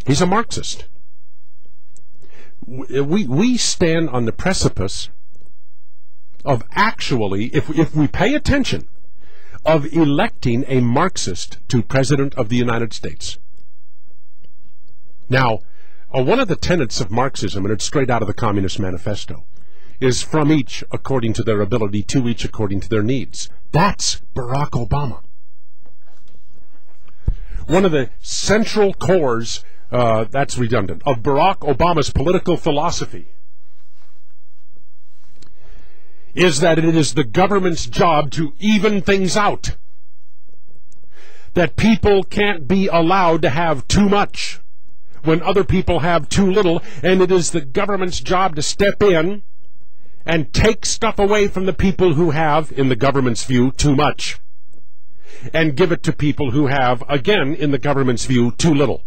He's a Marxist. We stand on the precipice of actually, if we pay attention, of electing a Marxist to President of the United States. Now, one of the tenets of Marxism, and it's straight out of the Communist Manifesto, is from each according to their ability, to each according to their needs. That's Barack Obama. One of the central cores, that's redundant, of Barack Obama's political philosophy is that it is the government's job to even things out. That people can't be allowed to have too much when other people have too little, and it is the government's job to step in and take stuff away from the people who have, in the government's view, too much, and give it to people who have, again, in the government's view, too little.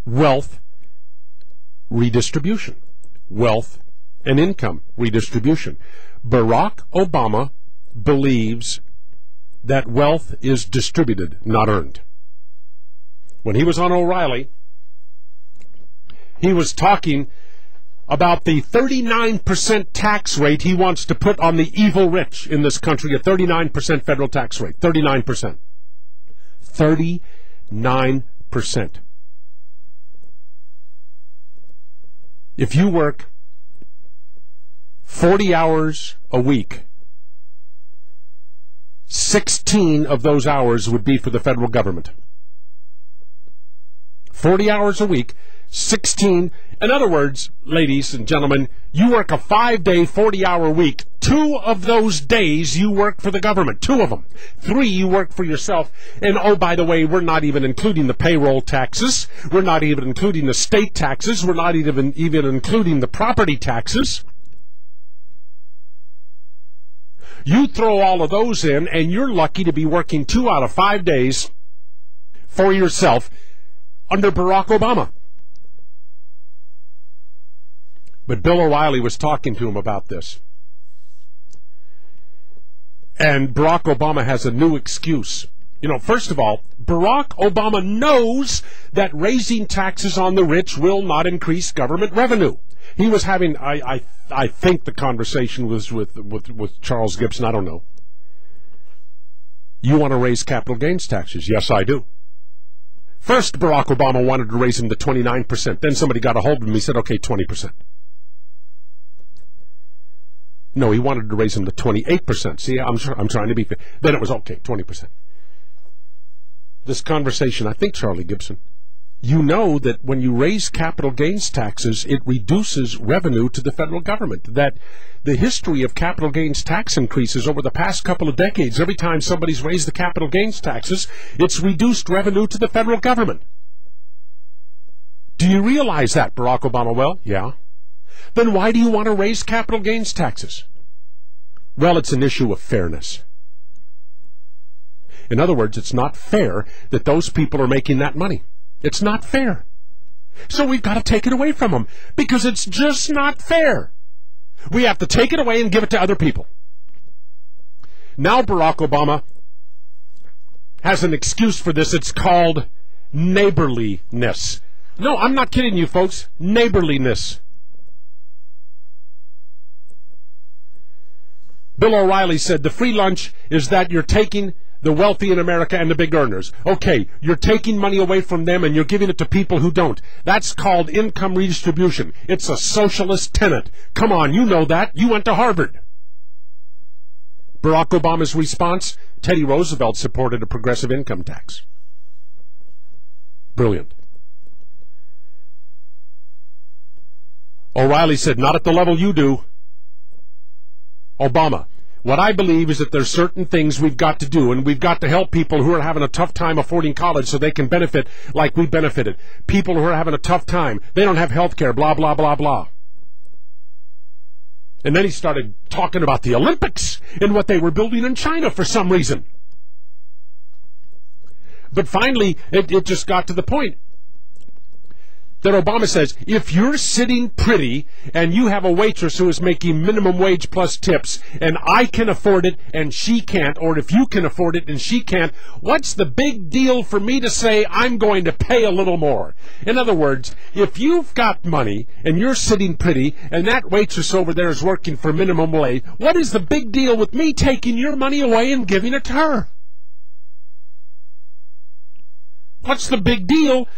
Wealth redistribution. Wealth and income redistribution. Barack Obama believes that wealth is distributed, not earned. When he was on O'Reilly, he was talking about the 39% tax rate he wants to put on the evil rich in this country, a 39% federal tax rate. 39%. 39%. If you work 40 hours a week, 16 of those hours would be for the federal government. 40 hours a week, 16. In other words, ladies and gentlemen, you work a 5-day, 40-hour week. 2 of those days you work for the government. 2 of them. 3 you work for yourself. And oh, by the way, we're not even including the payroll taxes. We're not even including the state taxes. We're not even including the property taxes. You throw all of those in, and you're lucky to be working 2 out of 5 days for yourself under Barack Obama. But Bill O'Reilly was talking to him about this. And Barack Obama has a new excuse. You know, first of all, Barack Obama knows that raising taxes on the rich will not increase government revenue. He was having, I think the conversation was with Charles Gibson, I don't know. You want to raise capital gains taxes? Yes, I do. First, Barack Obama wanted to raise them to 29%. Then somebody got a hold of him. He said, okay, 20%. No, he wanted to raise them to 28%. See, I'm trying to be fair. Then it was, okay, 20%. This conversation, I think, Charlie Gibson, you know that when you raise capital gains taxes, it reduces revenue to the federal government. That the history of capital gains tax increases over the past couple of decades, every time somebody's raised the capital gains taxes, it's reduced revenue to the federal government. Do you realize that, Barack Obama? Well, yeah. Then why do you want to raise capital gains taxes? Well, it's an issue of fairness. In other words, it's not fair that those people are making that money. It's not fair. So we've got to take it away from them because it's just not fair. We have to take it away and give it to other people. Now Barack Obama has an excuse for this. It's called neighborliness. No, I'm not kidding you, folks. Neighborliness. Bill O'Reilly said the free lunch is that you're taking the wealthy in America and the big earners. Okay, you're taking money away from them and you're giving it to people who don't. That's called income redistribution. It's a socialist tenet. Come on, you know that. You went to Harvard. Barack Obama's response, Teddy Roosevelt supported a progressive income tax. Brilliant. O'Reilly said, not at the level you do. Obama, what I believe is that there's certain things we've got to do, and we've got to help people who are having a tough time affording college so they can benefit like we benefited. People who are having a tough time, they don't have health care, blah, blah, blah, blah. And then he started talking about the Olympics and what they were building in China for some reason. But finally, it just got to the point. that Obama says, if you're sitting pretty and you have a waitress who is making minimum wage plus tips and I can afford it and she can't, or if you can afford it and she can't, what's the big deal for me to say I'm going to pay a little more? In other words, if you've got money and you're sitting pretty and that waitress over there is working for minimum wage, what is the big deal with me taking your money away and giving it to her? What's the big deal?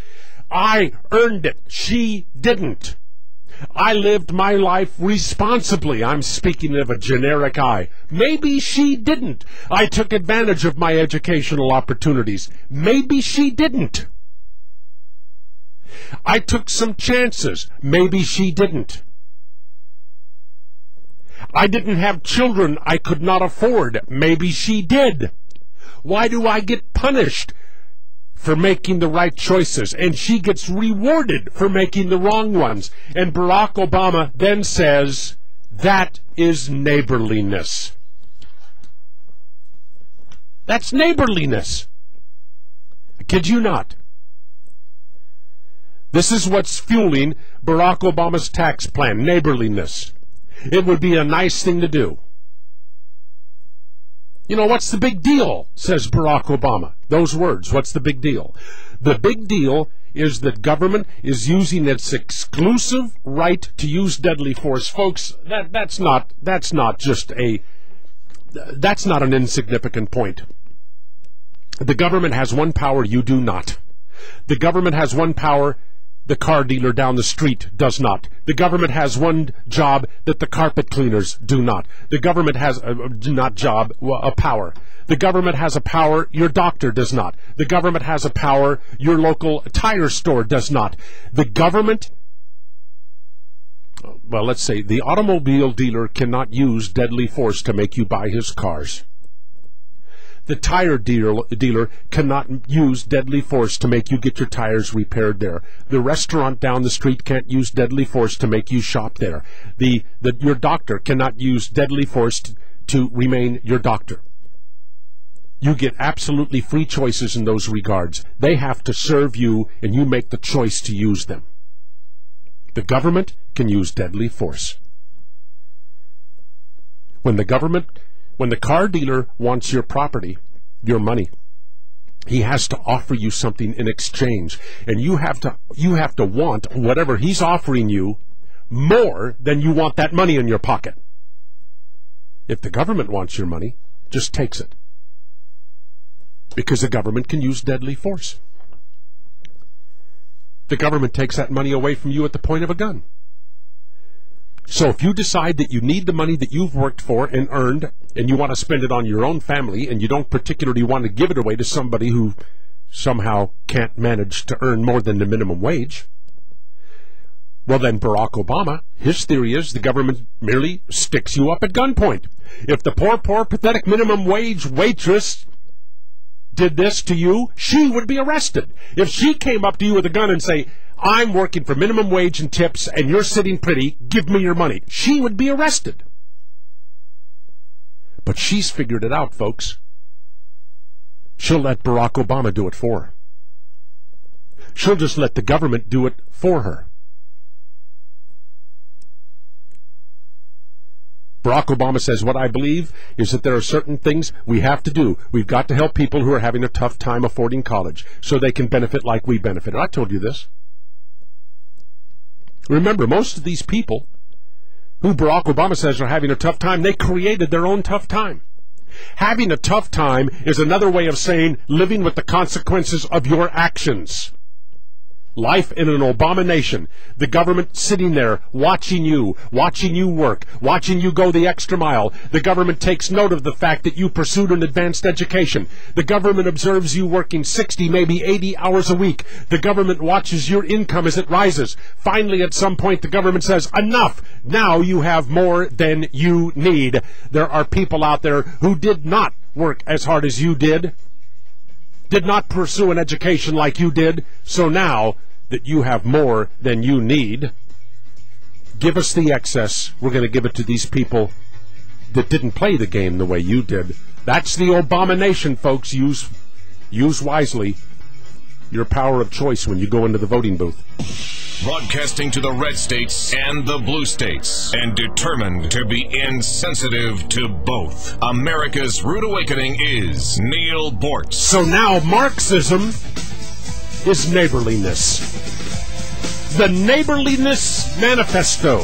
I earned it. She didn't. I lived my life responsibly. I'm speaking of a generic I. Maybe she didn't. I took advantage of my educational opportunities. Maybe she didn't. I took some chances. Maybe she didn't. I didn't have children I could not afford. Maybe she did. Why do I get punished for making the right choices, and she gets rewarded for making the wrong ones? And Barack Obama then says, that is neighborliness. That's neighborliness. I kid you not. This is what's fueling Barack Obama's tax plan, neighborliness. It would be a nice thing to do. You know, what's the big deal, says Barack Obama. Those words, what's the big deal? The big deal is that government is using its exclusive right to use deadly force. Folks, that's not an insignificant point. The government has one power you do not. The government has one power the car dealer down the street does not. The government has one job that the carpet cleaners do not. The government has a power. The government has a power your doctor does not. The government has a power your local tire store does not. The government, well, let's say the automobile dealer cannot use deadly force to make you buy his cars. The tire dealer cannot use deadly force to make you get your tires repaired there. The restaurant down the street can't use deadly force to make you shop there. Your doctor cannot use deadly force to remain your doctor. You get absolutely free choices in those regards. They have to serve you, and you make the choice to use them. The government can use deadly force. When the car dealer wants your property, your money, he has to offer you something in exchange, and you have to want whatever he's offering you more than you want that money in your pocket. If the government wants your money, just takes it, because the government can use deadly force. The government takes that money away from you at the point of a gun. So if you decide that you need the money that you've worked for and earned, and you want to spend it on your own family, and you don't particularly want to give it away to somebody who somehow can't manage to earn more than the minimum wage, well then Barack Obama, his theory is the government merely sticks you up at gunpoint. If the poor, pathetic minimum wage waitress did this to you, she would be arrested. If she came up to you with a gun and say, I'm working for minimum wage and tips, and you're sitting pretty, give me your money, she would be arrested. But she's figured it out, folks. She'll let Barack Obama do it for her. She'll just let the government do it for her. Barack Obama says, what I believe is that there are certain things we have to do. We've got to help people who are having a tough time affording college so they can benefit like we benefited. I told you this. Remember, most of these people who Barack Obama says are having a tough time, they created their own tough time. Having a tough time is another way of saying living with the consequences of your actions. Life in an Obama nation, the government sitting there watching you work, watching you go the extra mile. The government takes note of the fact that you pursued an advanced education. The government observes you working 60, maybe 80 hours a week. The government watches your income as it rises. Finally, at some point, the government says, enough! Now you have more than you need. There are people out there who did not work as hard as you did not pursue an education like you did, so now that you have more than you need, give us the excess. We're going to give it to these people that didn't play the game the way you did. That's the Obama nation, folks. Use wisely your power of choice when you go into the voting booth. broadcasting to the red states and the blue states, and determined to be insensitive to both. America's Rude Awakening is Neal Bortz. So now Marxism is neighborliness. The Neighborliness Manifesto.